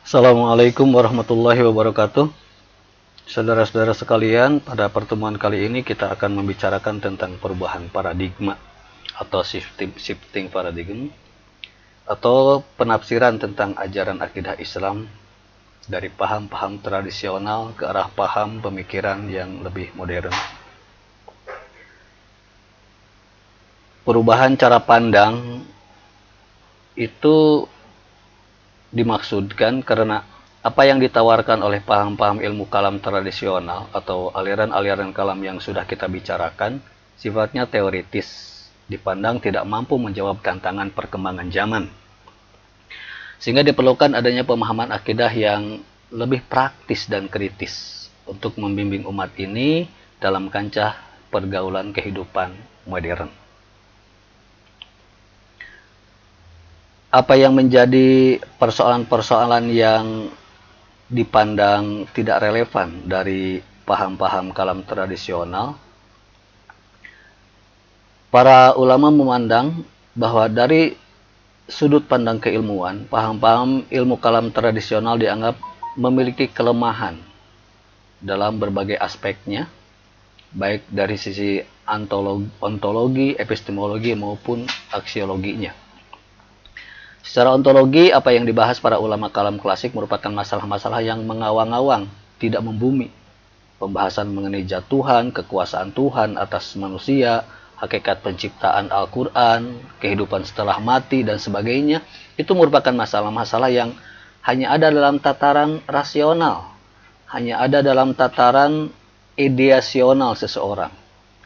Assalamualaikum warahmatullahi wabarakatuh. Saudara-saudara sekalian, pada pertemuan kali ini kita akan membicarakan tentang perubahan paradigma atau shifting paradigm atau penafsiran tentang ajaran akidah Islam dari paham-paham tradisional ke arah paham pemikiran yang lebih modern. Perubahan cara pandang itu dimaksudkan karena apa yang ditawarkan oleh paham-paham ilmu kalam tradisional atau aliran-aliran kalam yang sudah kita bicarakan sifatnya teoritis, dipandang tidak mampu menjawab tantangan perkembangan zaman. Sehingga diperlukan adanya pemahaman akidah yang lebih praktis dan kritis untuk membimbing umat ini dalam kancah pergaulan kehidupan modern. Apa yang menjadi persoalan-persoalan yang dipandang tidak relevan dari paham-paham kalam tradisional? Para ulama memandang bahwa dari sudut pandang keilmuan, paham-paham ilmu kalam tradisional dianggap memiliki kelemahan dalam berbagai aspeknya, baik dari sisi ontologi, epistemologi maupun aksiologinya. Secara ontologi, apa yang dibahas para ulama kalam klasik merupakan masalah-masalah yang mengawang-awang, tidak membumi. Pembahasan mengenai jatuhan, kekuasaan Tuhan atas manusia, hakikat penciptaan Al-Quran, kehidupan setelah mati, dan sebagainya, itu merupakan masalah-masalah yang hanya ada dalam tataran rasional, hanya ada dalam tataran ideasional seseorang.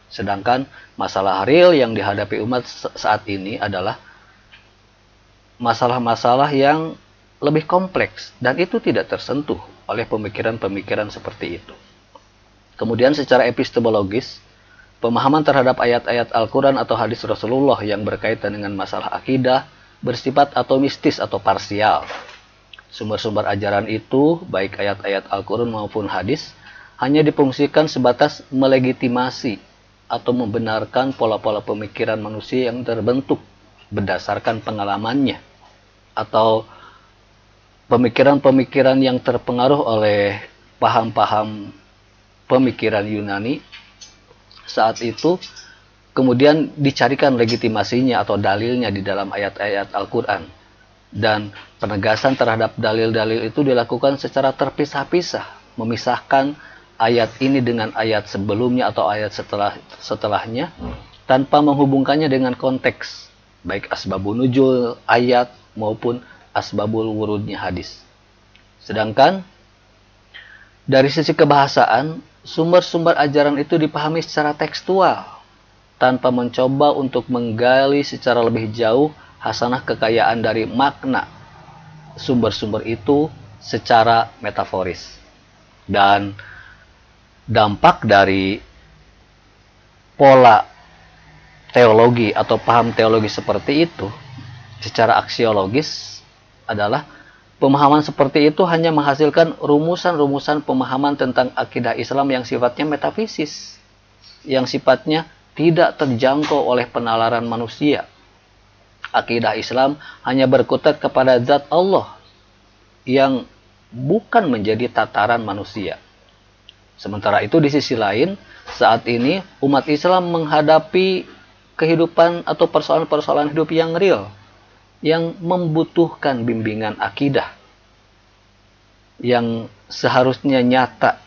Sedangkan masalah real yang dihadapi umat saat ini adalah masalah-masalah yang lebih kompleks dan itu tidak tersentuh oleh pemikiran-pemikiran seperti itu. Kemudian secara epistemologis, pemahaman terhadap ayat-ayat Al-Quran atau hadis Rasulullah yang berkaitan dengan masalah akidah bersifat atomistis atau parsial. Sumber-sumber ajaran itu, baik ayat-ayat Al-Quran maupun hadis, hanya difungsikan sebatas melegitimasi atau membenarkan pola-pola pemikiran manusia yang terbentuk berdasarkan pengalamannya, atau pemikiran-pemikiran yang terpengaruh oleh paham-paham pemikiran Yunani saat itu, kemudian dicarikan legitimasinya atau dalilnya di dalam ayat-ayat Al-Quran. Dan penegasan terhadap dalil-dalil itu dilakukan secara terpisah-pisah, memisahkan ayat ini dengan ayat sebelumnya atau ayat setelahnya, tanpa menghubungkannya dengan konteks, baik asbabun nuzul ayat maupun asbabul wurudnya hadis. Sedangkan dari sisi kebahasaan, sumber-sumber ajaran itu dipahami secara tekstual, tanpa mencoba untuk menggali secara lebih jauh hasanah kekayaan dari makna sumber-sumber itu secara metaforis. Dan dampak dari pola teologi atau paham teologi seperti itu secara aksiologis adalah pemahaman seperti itu hanya menghasilkan rumusan-rumusan pemahaman tentang akidah Islam yang sifatnya metafisis, yang sifatnya tidak terjangkau oleh penalaran manusia. Akidah Islam hanya berkutat kepada zat Allah yang bukan menjadi tataran manusia. Sementara itu di sisi lain, saat ini umat Islam menghadapi kehidupan atau persoalan-persoalan hidup yang real, yang membutuhkan bimbingan akidah yang seharusnya nyata,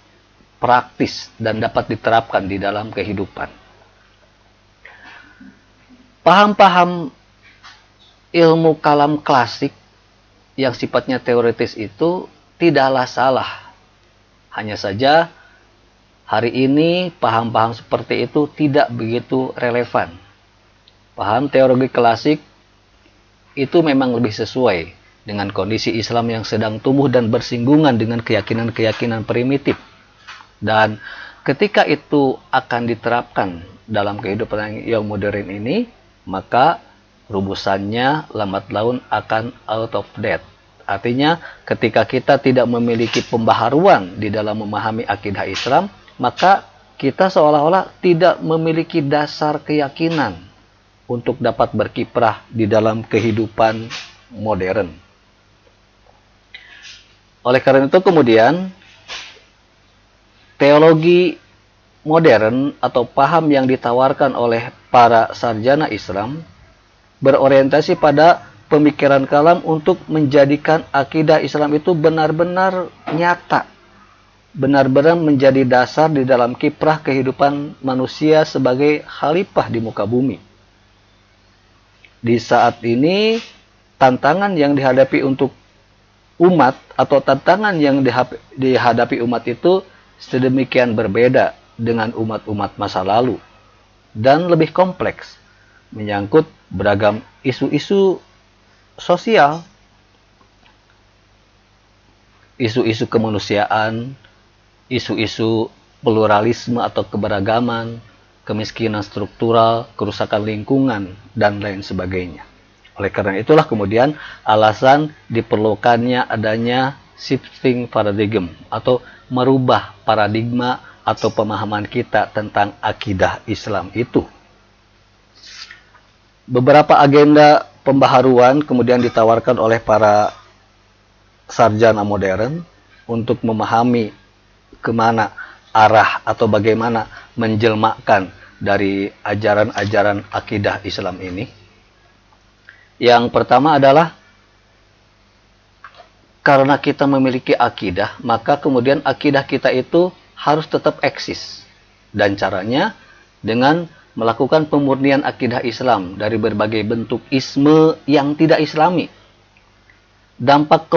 praktis, dan dapat diterapkan di dalam kehidupan. Paham-paham ilmu kalam klasik yang sifatnya teoritis itu tidaklah salah. Hanya saja hari ini paham-paham seperti itu tidak begitu relevan. Paham teologi klasik itu memang lebih sesuai dengan kondisi Islam yang sedang tumbuh dan bersinggungan dengan keyakinan-keyakinan primitif. Dan ketika itu akan diterapkan dalam kehidupan yang modern ini, maka rumusannya lambat laun akan out of date. Artinya ketika kita tidak memiliki pembaharuan di dalam memahami akidah Islam, maka kita seolah-olah tidak memiliki dasar keyakinan untuk dapat berkiprah di dalam kehidupan modern. Oleh karena itu kemudian teologi modern atau paham yang ditawarkan oleh para sarjana Islam berorientasi pada pemikiran kalam untuk menjadikan akidah Islam itu benar-benar nyata, benar-benar menjadi dasar di dalam kiprah kehidupan manusia sebagai khalifah di muka bumi. Di saat ini, tantangan yang dihadapi untuk umat atau tantangan yang dihadapi umat itu sedemikian berbeda dengan umat-umat masa lalu dan lebih kompleks, menyangkut beragam isu-isu sosial, isu-isu kemanusiaan, isu-isu pluralisme atau keberagaman, kemiskinan struktural, kerusakan lingkungan, dan lain sebagainya. Oleh karena itulah kemudian alasan diperlukannya adanya shifting paradigm atau merubah paradigma atau pemahaman kita tentang akidah Islam itu. Beberapa agenda pembaharuan kemudian ditawarkan oleh para sarjana modern untuk memahami kemana arah atau bagaimana menjelmakan dari ajaran-ajaran akidah Islam ini. Yang pertama adalah karena kita memiliki akidah, maka kemudian akidah kita itu harus tetap eksis. Dan caranya dengan melakukan pemurnian akidah Islam dari berbagai bentuk isme yang tidak islami. Dampak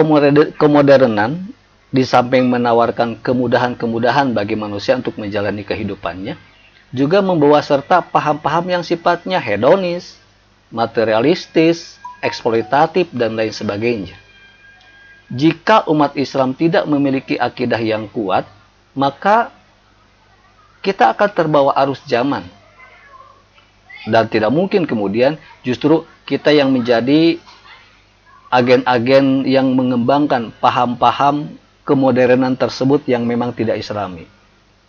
kemodernan di samping menawarkan kemudahan-kemudahan bagi manusia untuk menjalani kehidupannya, juga membawa serta paham-paham yang sifatnya hedonis, materialistis, eksploitatif, dan lain sebagainya. Jika umat Islam tidak memiliki akidah yang kuat, maka kita akan terbawa arus zaman. Dan tidak mungkin kemudian justru kita yang menjadi agen-agen yang mengembangkan paham-paham kemodernan tersebut yang memang tidak islami.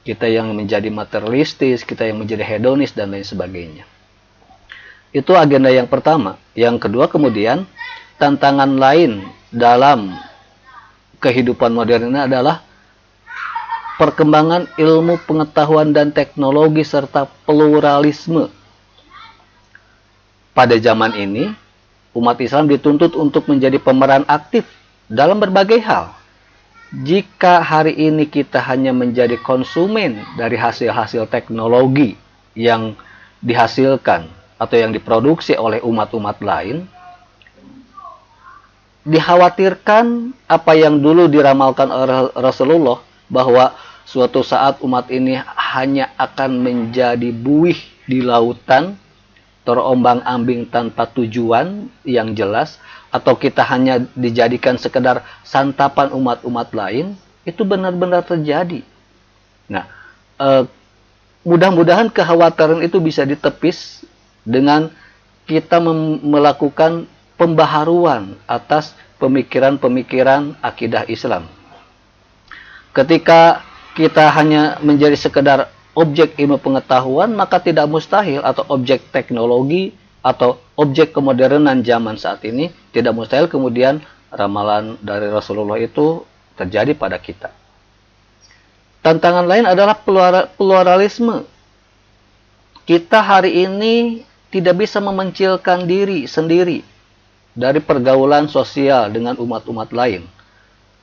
Kita yang menjadi materialistis, kita yang menjadi hedonis, dan lain sebagainya. Itu agenda yang pertama. Yang kedua kemudian, tantangan lain dalam kehidupan modern adalah perkembangan ilmu pengetahuan dan teknologi serta pluralisme. Pada zaman ini, umat Islam dituntut untuk menjadi pemeran aktif dalam berbagai hal. Jika hari ini kita hanya menjadi konsumen dari hasil-hasil teknologi yang dihasilkan atau yang diproduksi oleh umat-umat lain, dikhawatirkan apa yang dulu diramalkan oleh Rasulullah bahwa suatu saat umat ini hanya akan menjadi buih di lautan, terombang-ambing tanpa tujuan yang jelas, atau kita hanya dijadikan sekedar santapan umat-umat lain, itu benar-benar terjadi. Nah, mudah-mudahan kekhawatiran itu bisa ditepis dengan kita melakukan pembaharuan atas pemikiran-pemikiran akidah Islam. Ketika kita hanya menjadi sekedar objek ilmu pengetahuan, maka tidak mustahil, atau objek teknologi atau objek kemodernan zaman saat ini, tidak mustahil kemudian ramalan dari Rasulullah itu terjadi pada kita. Tantangan lain adalah pluralisme. Kita hari ini tidak bisa memencilkan diri sendiri dari pergaulan sosial dengan umat-umat lain.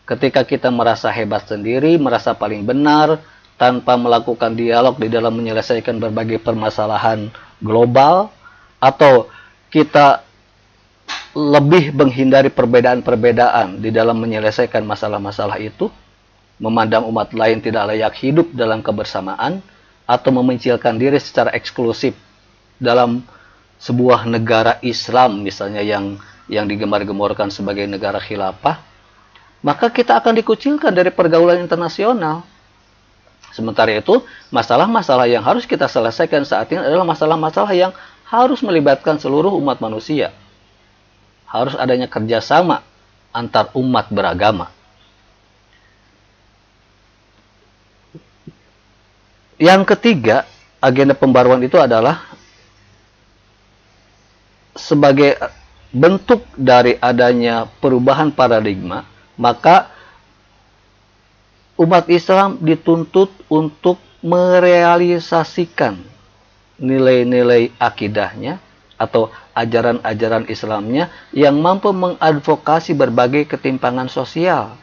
Ketika kita merasa hebat sendiri, merasa paling benar, tanpa melakukan dialog di dalam menyelesaikan berbagai permasalahan global, atau kita lebih menghindari perbedaan-perbedaan di dalam menyelesaikan masalah-masalah itu, memandang umat lain tidak layak hidup dalam kebersamaan, atau memencilkan diri secara eksklusif dalam sebuah negara Islam misalnya yang digembar-gemborkan sebagai negara khilafah, maka kita akan dikucilkan dari pergaulan internasional. Sementara itu, masalah-masalah yang harus kita selesaikan saat ini adalah masalah-masalah yang harus melibatkan seluruh umat manusia. Harus adanya kerjasama antar umat beragama. Yang ketiga, agenda pembaruan itu adalah sebagai bentuk dari adanya perubahan paradigma, maka umat Islam dituntut untuk merealisasikan nilai-nilai akidahnya atau ajaran-ajaran Islamnya yang mampu mengadvokasi berbagai ketimpangan sosial.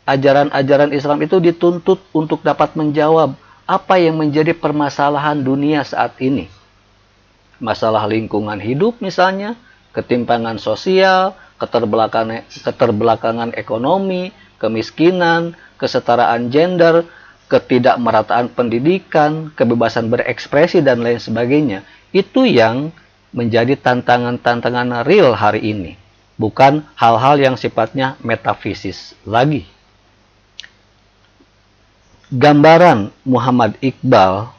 Ajaran-ajaran Islam itu dituntut untuk dapat menjawab apa yang menjadi permasalahan dunia saat ini. Masalah lingkungan hidup misalnya, ketimpangan sosial, keterbelakangan ekonomi, kemiskinan, kesetaraan gender, ketidakmerataan pendidikan, kebebasan berekspresi, dan lain sebagainya. Itu yang menjadi tantangan-tantangan real hari ini. Bukan hal-hal yang sifatnya metafisis lagi. Gambaran Muhammad Iqbal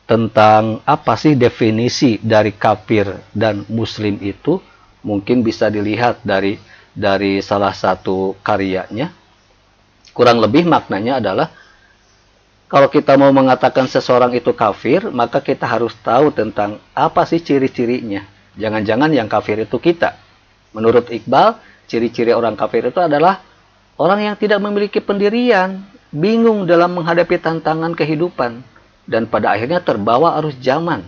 tentang apa sih definisi dari kafir dan muslim itu mungkin bisa dilihat dari salah satu karyanya. Kurang lebih maknanya adalah kalau kita mau mengatakan seseorang itu kafir, maka kita harus tahu tentang apa sih ciri-cirinya. Jangan-jangan yang kafir itu kita. Menurut Iqbal, ciri-ciri orang kafir itu adalah orang yang tidak memiliki pendirian, bingung dalam menghadapi tantangan kehidupan, dan pada akhirnya terbawa arus zaman.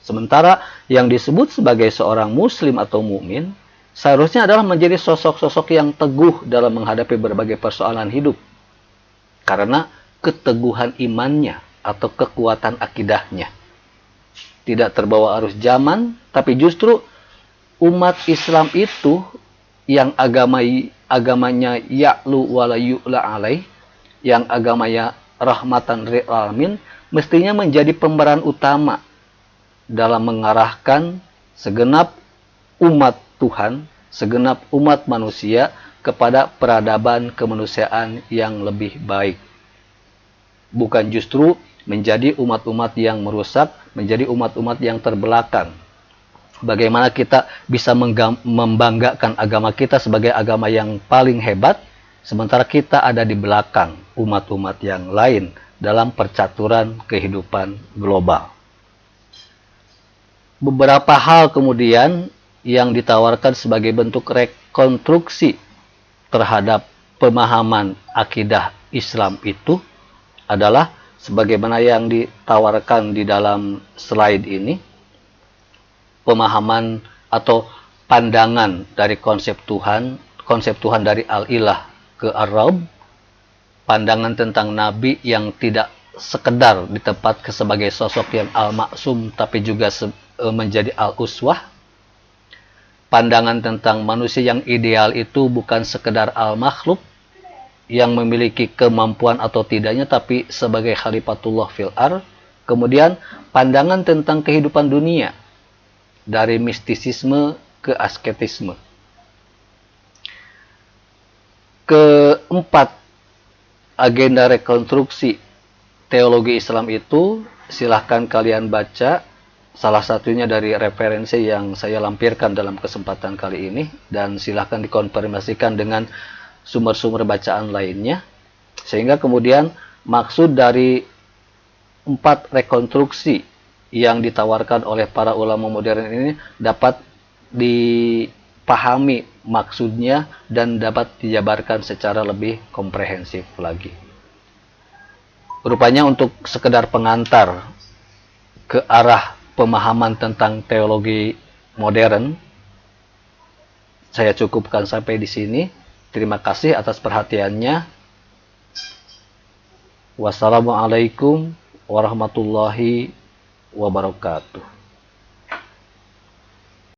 Sementara yang disebut sebagai seorang muslim atau mukmin seharusnya adalah menjadi sosok-sosok yang teguh dalam menghadapi berbagai persoalan hidup. Karena keteguhan imannya atau kekuatan akidahnya tidak terbawa arus zaman, tapi justru umat Islam itu yang agamanya ya'lu wala yu'la alaih, yang agamanya rahmatan lil alamin, mestinya menjadi pemeran utama dalam mengarahkan segenap umat Tuhan, segenap umat manusia kepada peradaban kemanusiaan yang lebih baik. Bukan justru menjadi umat-umat yang merusak, menjadi umat-umat yang terbelakang. Bagaimana kita bisa membanggakan agama kita sebagai agama yang paling hebat, sementara kita ada di belakang umat-umat yang lain dalam percaturan kehidupan global. Beberapa hal kemudian yang ditawarkan sebagai bentuk rekonstruksi terhadap pemahaman akidah Islam itu adalah sebagaimana yang ditawarkan di dalam slide ini, pemahaman atau pandangan dari konsep Tuhan dari Al-Ilah ke Ar-Rabb, pandangan tentang Nabi yang tidak sekedar ditempatkan sebagai sosok yang al-maksum tapi juga menjadi al-uswah, pandangan tentang manusia yang ideal itu bukan sekedar al-makhluk yang memiliki kemampuan atau tidaknya, tapi sebagai khalifatullah fil ar. Kemudian pandangan tentang kehidupan dunia dari mistisisme ke asketisme. Keempat agenda rekonstruksi teologi Islam itu silahkan kalian baca, salah satunya dari referensi yang saya lampirkan dalam kesempatan kali ini, dan silahkan dikonfirmasikan dengan sumber-sumber bacaan lainnya, sehingga kemudian maksud dari 4 rekonstruksi yang ditawarkan oleh para ulama modern ini dapat dipahami maksudnya dan dapat dijabarkan secara lebih komprehensif lagi. Rupanya untuk sekedar pengantar ke arah pemahaman tentang teologi modern, saya cukupkan sampai di sini. Terima kasih atas perhatiannya. Wassalamualaikum warahmatullahi wabarakatuh.